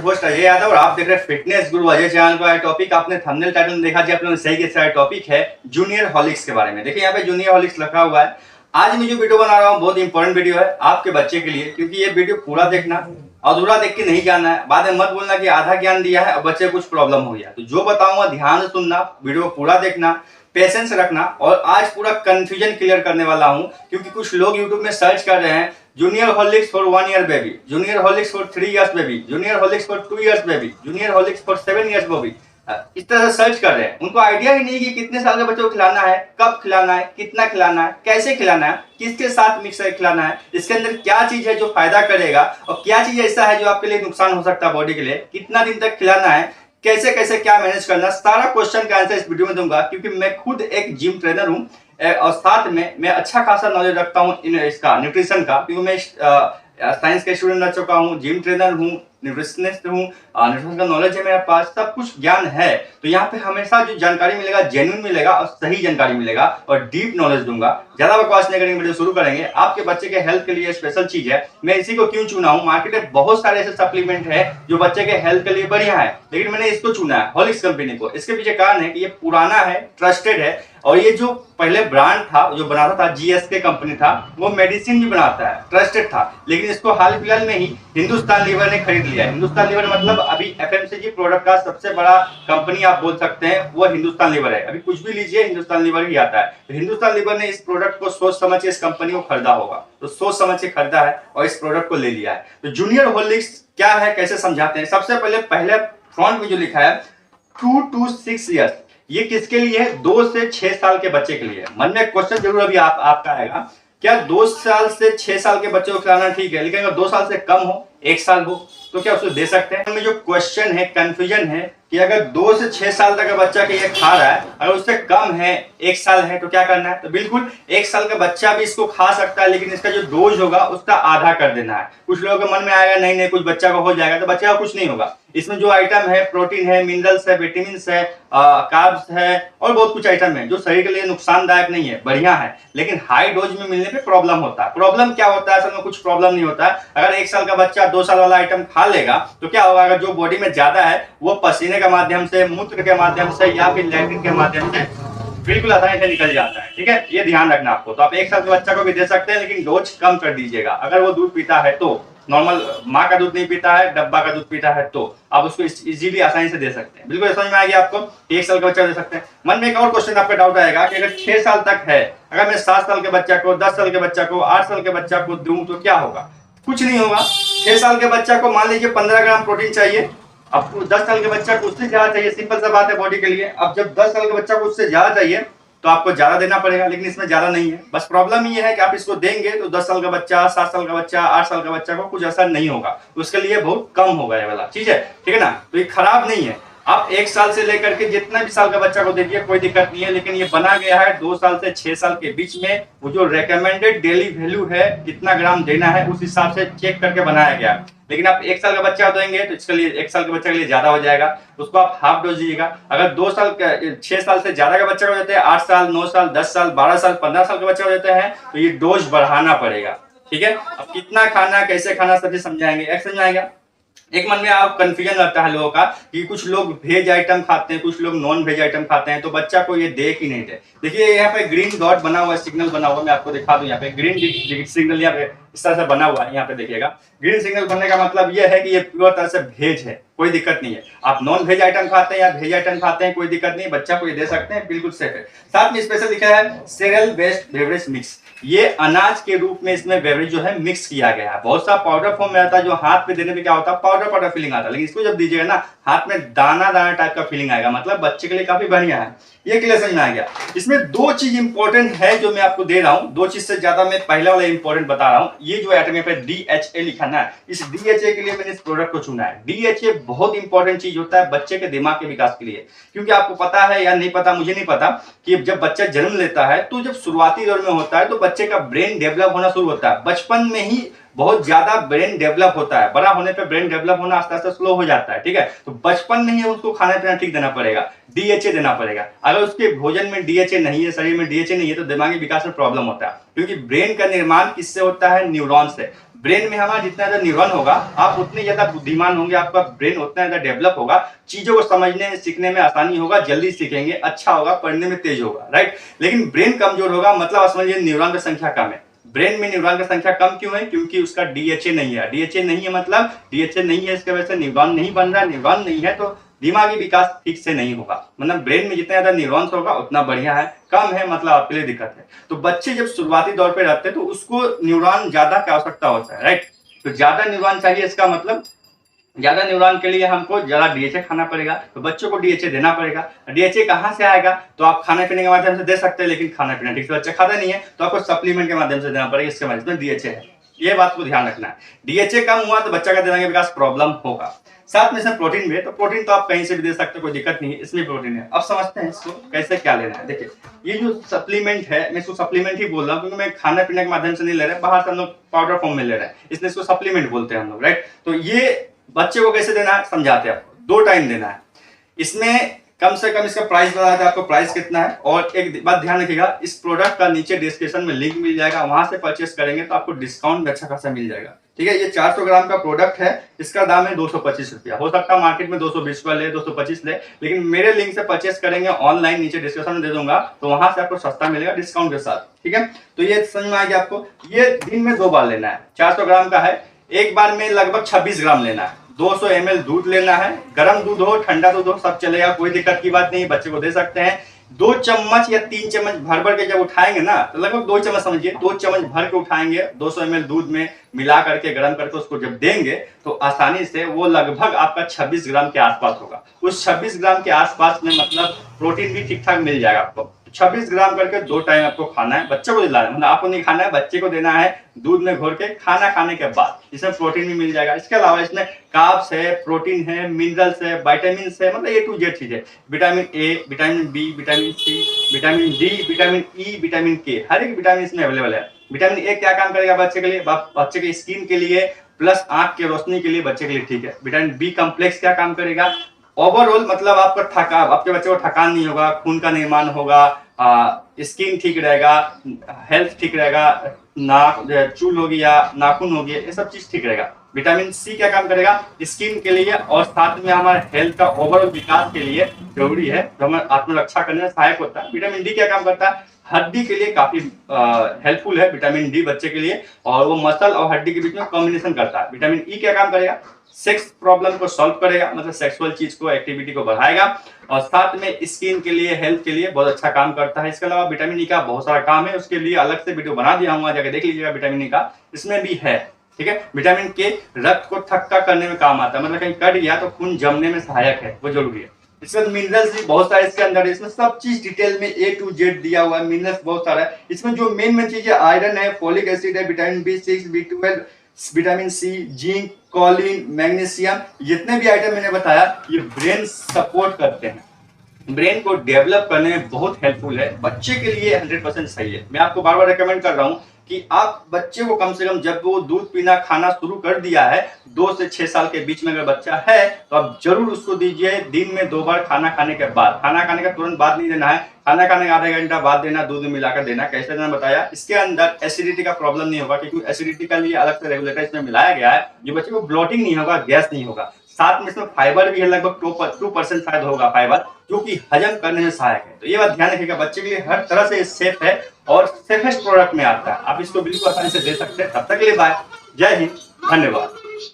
Host Ajay Yadav और आप देख रहे हैं फिटनेस गुरु अजय चैनल का। टॉपिक आपने थंबनेल टाइटल में देखा जी, आप लोगों ने सही किया। टॉपिक है जूनियर हॉर्लिक्स के बारे में। देखिए यहाँ पे जूनियर हॉर्लिक्स लिखा हुआ है। आज मैं जो वीडियो बना रहा हूँ बहुत इंपॉर्टेंट वीडियो है आपके बच्चे के लिए, क्योंकि ये वीडियो पूरा देखना, अधूरा देख के नहीं जाना है। बाद में मत बोलना कि आधा ज्ञान दिया है और बच्चे कुछ प्रॉब्लम हो गया। तो जो बताऊंगा ध्यान से सुनना, वीडियो पूरा देखना, पेशेंस रखना। और आज पूरा कंफ्यूजन क्लियर करने वाला हूं, क्योंकि कुछ लोग यूट्यूब में सर्च कर रहे हैं junior Horlicks for 1 year baby, junior Horlicks for 3 years baby, junior Horlicks for 2 years baby, junior Horlicks for 7 years baby. इस तरह से सर्च कर रहे हैं। उनको आइडिया ही नहीं कि कितने साल के बच्चे को खिलाना है, कब खिलाना है, कितना खिलाना है, कैसे खिलाना है, किसके साथ मिक्स करके खिलाना है, इसके अंदर क्या चीज है जो फायदा करेगा और क्या चीज ऐसा है जो आपके लिए नुकसान हो सकता है बॉडी के लिए, कितना दिन तक खिलाना है, कैसे कैसे क्या मैनेज करना, सारा क्वेश्चन का आंसर इस वीडियो में दूंगा। क्योंकि मैं खुद एक जिम ट्रेनर हूं और साथ में मैं अच्छा खासा नॉलेज रखता हूं इसका न्यूट्रिशन का, क्योंकि मैं साइंस का स्टूडेंट रह चुका हूं, जिम ट्रेनर हूं, न्यूट्रिशनिस्ट हूं, न्यूट्रिशन का नॉलेज है मेरे पास, सब कुछ ज्ञान है। तो यहाँ पे हमेशा जो जानकारी मिलेगा जेन्युइन मिलेगा और सही जानकारी मिलेगा और डीप नॉलेज दूंगा। ज्यादा बकवास नहीं करेंगे, वीडियो शुरू करेंगे। आपके बच्चे के हेल्थ के लिए स्पेशल चीज है, मैं इसी को क्यों चुना हूँ। मार्केट में बहुत सारे ऐसे सप्लीमेंट है जो बच्चे के हेल्थ के लिए बढ़िया है, लेकिन मैंने इसको चुना है, हॉर्लिक्स कंपनी को। इसके पीछे कारण है कि ये पुराना है, ट्रस्टेड है, और ये जो पहले ब्रांड था जो बनाता था जीएसके कंपनी था, वो मेडिसिन भी बनाता है, ट्रस्टेड था। लेकिन इसको हाल फिलहाल में ही हिंदुस्तान लीवर ने खरीद लिया। हिंदुस्तान लीवर मतलब अभी एफएमसीजी प्रोडक्ट का सबसे बड़ा कंपनी आप बोल सकते हैं, वो हिंदुस्तान लीवर है। अभी कुछ भी लीजिए हिंदुस्तान लीवर ही आता है। तो हिंदुस्तान लीवर ने इस प्रोडक्ट को सोच समझ के इस कंपनी को खरीदा होगा, तो सोच समझ के खरीदा है और इस प्रोडक्ट को ले लिया है। तो जूनियर हॉर्लिक्स क्या है, कैसे समझाते हैं। सबसे पहले फ्रंट में जो लिखा है 2 to 6 ईयर्स, ये किसके लिए है? 2 से 6 साल के बच्चे के लिए। मन में क्वेश्चन जरूर अभी आपका आएगा, क्या 2 साल से 6 साल के बच्चे को खिलाना ठीक है, लेकिन अगर 2 साल से कम हो, 1 साल हो, तो क्या उसको दे सकते हैं? जो क्वेश्चन है, कंफ्यूजन है कि अगर 2 से 6 साल तक का बच्चा के ये खा रहा है, अगर उससे कम है, 1 साल है, तो क्या करना है? तो बिल्कुल 1 साल का बच्चा भी इसको खा सकता है, लेकिन इसका जो डोज होगा उसका आधा कर देना है। कुछ लोगों के मन में आएगा नहीं नहीं कुछ बच्चा को हो जाएगा, तो बच्चा का कुछ नहीं होगा। इसमें जो आइटम है, प्रोटीन है, मिनरल्स है, विटामिन है, कार्ब्स है और बहुत कुछ आइटम है जो शरीर के लिए नुकसानदायक नहीं है, बढ़िया है, लेकिन हाई डोज में मिलने पे प्रॉब्लम होता है। प्रॉब्लम क्या होता है? असल में कुछ प्रॉब्लम नहीं होता है। अगर 1 साल का बच्चा 2 साल वाला आइटम खा लेगा तो क्या होगा? अगर जो बॉडी में ज्यादा है वो पसीने के माध्यम से, मूत्र के माध्यम से या फिर लैट्रिन के माध्यम से बिल्कुल आसानी से निकल जाता है। ठीक है, ये ध्यान रखना आपको। तो आप 1 साल के बच्चा को भी दे सकते हैं, लेकिन डोज कम कर दीजिएगा। अगर वो दूध पीता है तो, नॉर्मल माँ का दूध नहीं पीता है, डब्बा का दूध पीता है, तो आप उसको इजीली आसानी से दे सकते हैं। बिल्कुल समझ में आ गया आपको, 1 साल का बच्चा दे सकते हैं। मन में एक और क्वेश्चन आपका डाउट आएगा कि अगर 6 साल तक है, अगर मैं 7 साल के बच्चा को, 10 साल के बच्चा को, 8 साल के बच्चा को दूं तो क्या होगा? कुछ नहीं होगा। 6 साल के बच्चा को मान लीजिए 15 ग्राम प्रोटीन चाहिए, अब 10 साल के बच्चा को उससे ज्यादा चाहिए। सिंपल सा बात है बॉडी के लिए। अब जब 10 साल के बच्चा को उससे ज्यादा चाहिए तो आपको ज्यादा देना पड़ेगा, लेकिन इसमें ज्यादा नहीं है। बस प्रॉब्लम ये है कि आप इसको देंगे तो 10 साल का बच्चा, 7 साल का बच्चा, 8 साल का बच्चा को कुछ असर नहीं होगा, उसके लिए बहुत कम होगा ये वाला चीज है। ठीक है ना? तो ये खराब नहीं है। आप 1 साल से लेकर के जितना भी साल का बच्चा को दीजिए, कोई दिक्कत नहीं है, लेकिन ये बना गया है 2 साल से 6 साल के बीच में। वो जो रेकमेंडेड डेली वैल्यू है, कितना ग्राम देना है, उस हिसाब से चेक करके बनाया गया। लेकिन आप 1 साल का बच्चा देंगे तो इसके लिए 1 साल के बच्चे के लिए ज्यादा हो जाएगा, उसको आप हाफ डोज दीजिएगा। अगर 2 साल 6 साल से ज्यादा का बच्चा को देते हैं, 8 साल, 9 साल, 10 साल, 12 साल, 15 साल के बच्चे को देते हैं, तो ये डोज बढ़ाना पड़ेगा। ठीक है, अब कितना खाना, कैसे खाना, सभी समझाएंगे। एक समझाएगा। एक मन में आप कंफ्यूजन रहता है लोगों का कि कुछ लोग वेज आइटम खाते हैं, कुछ लोग नॉन वेज आइटम खाते हैं, तो बच्चा को ये दे कि नहीं दे। देखिए यहाँ पे ग्रीन डॉट बना हुआ है, सिग्नल बना हुआ है, मैं आपको दिखा दूं। यहाँ पे ग्रीन सिग्नल यहाँ पे इस तरह से बना हुआ है, यहाँ पे देखिएगा। ग्रीन सिग्नल बनने का मतलब ये है कि ये प्योर तरह से वेज है, कोई दिक्कत नहीं है। आप नॉन वेज आइटम खाते हैं या वेज आइटम खाते हैं, कोई दिक्कत नहीं, बच्चा को ये दे सकते हैं, बिल्कुल सेफ है। साथ में स्पेशल लिखा है सीरियल बेस्ड बेवरेज मिक्स। ये अनाज के रूप में इसमें बेवरेज जो है मिक्स किया गया है। बहुत सा पाउडर फॉर्म में आता है, जो हाथ पे देने पे क्या होता है, पाउडर पाउडर फीलिंग आता है, लेकिन इसको जब दीजिएगा ना, हाथ में दाना दाना टाइप का फीलिंग आएगा, मतलब बच्चे के लिए काफी बढ़िया है। ये क्लियर समझ में आ गया। इसमें 2 चीज इंपॉर्टेंट है जो मैं आपको दे रहा हूं, 2 चीज से ज्यादा मैं पहले वाला इंपॉर्टेंट बता रहा हूं। ये जो आइटम पे DHA लिखा ना, इस DHA के लिए मैंने इस प्रोडक्ट को चुना है। DHA बहुत इंपॉर्टेंट चीज होता है बच्चे के दिमाग के विकास के लिए, क्योंकि आपको पता है या नहीं पता, मुझे नहीं पता, कि जब बच्चा जन्म लेता है तो जब शुरुआती दौर में होता है तो बच्चे का ब्रेन डेवलप होना शुरू होता है। बचपन में ही बहुत ज्यादा ब्रेन डेवलप होता है, बड़ा होने पे ब्रेन डेवलप होना आस्ते आस्ते स्लो हो जाता है। ठीक है, तो बचपन में ही उसको खाना पीना ठीक देना पड़ेगा, DHA देना पड़ेगा। अगर उसके भोजन में DHA नहीं है, शरीर में DHA नहीं है, तो दिमागी विकास में प्रॉब्लम होता है। क्योंकि ब्रेन का निर्माण किससे होता है? न्यूरॉन से। ब्रेन में हमारा जितना ज्यादा न्यूरॉन होगा आप उतने ज्यादा बुद्धिमान होंगे, आपका ब्रेन उतना ज्यादा डेवलप होगा, चीजों को समझने सीखने में आसानी होगा, जल्दी सीखेंगे, अच्छा होगा, पढ़ने में तेज होगा, राइट। लेकिन ब्रेन कमजोर होगा मतलब आप समझिए न्यूरॉन की संख्या कम है। ब्रेन में न्यूरॉन की संख्या कम क्यों है? क्योंकि उसका डीएचए नहीं है। डीएचए नहीं है मतलब डीएचए नहीं है, इसके वजह से न्यूरॉन नहीं बन रहा है। न्यूरॉन नहीं है तो दिमागी विकास ठीक से नहीं होगा। मतलब ब्रेन में जितना ज्यादा न्यूरॉन्स होगा उतना बढ़िया है, कम है मतलब आपके लिए दिक्कत है। तो बच्चे जब शुरुआती दौर पे रहते हैं तो उसको न्यूरॉन ज्यादा की आवश्यकता होता है, राइट। तो ज्यादा न्यूरॉन चाहिए, इसका मतलब ज्यादा न्यूरॉन के लिए हमको ज्यादा डीएचए खाना पड़ेगा, तो बच्चों को डीएचए देना पड़ेगा। डीएचए कहाँ से आएगा? तो आप खाने पीने के माध्यम से दे सकते हैं, लेकिन खाना पीना ठीक से बच्चा खाता नहीं है तो आपको सप्लीमेंट के माध्यम से देना पड़ेगा, इसके माध्यम से डीएचए है। ये बात को ध्यान रखना है। डीएचए कम हुआ तो बच्चा का दिमागी विकास प्रॉब्लम होगा। साथ में इसमें प्रोटीन भी है, तो प्रोटीन तो आप कहीं से भी दे सकते हो, कोई दिक्कत नहीं है, इसमें प्रोटीन है। अब समझते हैं इसको कैसे क्या लेना है। देखिए ये जो सप्लीमेंट है, मैं इसको सप्लीमेंट ही बोल रहा हूँ क्योंकि मैं खाना पीने के माध्यम से नहीं ले रहे, बाहर से हम लोग पाउडर फॉर्म में ले रहे हैं, इसलिए इसको सप्लीमेंट बोलते हैं हम लोग, राइट। तो ये बच्चे को कैसे देना है समझाते हैं आपको। 2 टाइम देना है। इसमें कम से कम इसका प्राइस बताया था आपको, प्राइस कितना है। और एक बात ध्यान रखिएगा, इस प्रोडक्ट का नीचे डिस्क्रिप्शन में लिंक मिल जाएगा, वहां से परचेस करेंगे तो आपको डिस्काउंट अच्छा खासा मिल जाएगा, ठीक है। ये 400 ग्राम का प्रोडक्ट है, इसका दाम है 225 रुपया। हो सकता है मार्केट में 220 का ले, 225 ले, लेकिन मेरे लिंक से परचेस करेंगे ऑनलाइन, नीचे डिस्क्रिप्शन में दे दूंगा, तो वहां से आपको सस्ता मिलेगा डिस्काउंट के साथ, ठीक है। तो ये समझ में आ गया आपको। ये दिन में 2 बार लेना है, 400 ग्राम का है, एक बार में लगभग 26 ग्राम लेना है। 200 ml दूध लेना है, गर्म दूध हो ठंडा दूध हो सब चलेगा, कोई दिक्कत की बात नहीं, बच्चे को दे सकते हैं। 2 चम्मच या 3 चम्मच भर भर के जब उठाएंगे ना, तो लगभग 2 चम्मच समझिए, 2 चम्मच भर के उठाएंगे, 200 ml दूध में मिला करके गर्म करके उसको जब देंगे तो आसानी से वो लगभग आपका 26 ग्राम के आसपास होगा। उस 26 ग्राम के आसपास में मतलब प्रोटीन भी ठीक ठाक मिल जाएगा आपको। 26 ग्राम करके 2 टाइम आपको खाना है, बच्चे को दिलाना है, मतलब आपको नहीं खाना है, बच्चे को देना है दूध में घोर के खाना खाने के बाद। इसमें प्रोटीन भी मिल जाएगा। इसके अलावा इसमें कार्ब्स है, प्रोटीन है, मिनरल्स है, विटामिन है, मतलब A to Z चीजें, vitamin A, vitamin B, vitamin C, vitamin D, vitamin E, vitamin K, हर एक विटामिन इसमें अवेलेबल है। विटामिन ए क्या काम करेगा बच्चे के लिए? बच्चे के स्किन के लिए प्लस आंख की रोशनी के लिए बच्चे के लिए ठीक है। विटामिन बी कम्प्लेक्स क्या काम करेगा? ओवरऑल मतलब आपका थकान, आपके बच्चे को थकान नहीं होगा, खून का निर्माण होगा, स्किन ठीक रहेगा, हेल्थ ठीक रहेगा, नाक चूल होगी या नाखून होगी, ये सब चीज ठीक रहेगा। विटामिन सी क्या काम करेगा? स्किन के लिए और साथ में हमारे हेल्थ का ओवरऑल विकास के लिए जरूरी है, जो हमें आत्मरक्षा करने में सहायक होता है। विटामिन डी क्या काम करता है? हड्डी के लिए काफी हेल्पफुल है विटामिन डी बच्चे के लिए, और वो मसल और हड्डी के बीच में कॉम्बिनेशन करता है। विटामिन ई क्या काम करेगा? सेक्स प्रॉब्लम को सॉल्व करेगा, मतलब सेक्सुअल चीज को, एक्टिविटी को बढ़ाएगा, और साथ में स्किन के लिए, हेल्थ के लिए बहुत अच्छा काम करता है। इसके अलावा विटामिन ई का बहुत सारा काम है, उसके लिए अलग से वीडियो बना दिया हूँ, जाकर देख लीजिएगा। विटामिन ई का इसमें भी है, ठीक है। विटामिन के रक्त को थक्का करने में काम आता है, मतलब कहीं कट गया तो खून जमने में सहायक है, वो जरूरी है। इसमें मिनरल्स भी बहुत सारे इसके अंदर है, इसमें सब चीज डिटेल में A to Z दिया हुआ है, मिनरल्स बहुत सारा है। इसमें जो मेन चीज है आयरन है, फोलिक एसिड है, vitamin B6, B12, vitamin C, zinc, choline, magnesium, जितने भी आइटम मैंने बताया ये ब्रेन सपोर्ट करते हैं, ब्रेन को डेवलप करने में बहुत हेल्पफुल है। बच्चे के लिए 100% सही है। मैं आपको बार बार रिकमेंड कर रहा हूँ कि आप बच्चे को कम से कम, जब वो दूध पीना खाना शुरू कर दिया है, 2 से 6 साल के बीच में अगर बच्चा है तो आप जरूर उसको दीजिए दिन में 2 बार खाना खाने के बाद। खाना खाने का तुरंत बाद नहीं देना है, खाना खाने का आधे घंटा बाद देना, दूध में मिलाकर देना। कैसे देना बताया। इसके अंदर एसिडिटी का प्रॉब्लम नहीं होगा, क्योंकि एसिडिटी का लिए अलग से रेगुलेटर इसमें मिलाया गया है, जो बच्चे को ब्लोटिंग नहीं होगा, गैस नहीं होगा। साथ में इसमें फाइबर भी है, लगभग 2% शायद होगा फाइबर, जो कि हजम करने में सहायक है। तो ये बात ध्यान रखिएगा, बच्चे के लिए हर तरह से सेफ है और सेफेस्ट प्रोडक्ट में आता है। आप इसको बिल्कुल आसानी से दे सकते हैं। तब तक के लिए बाय, जय हिंद, धन्यवाद।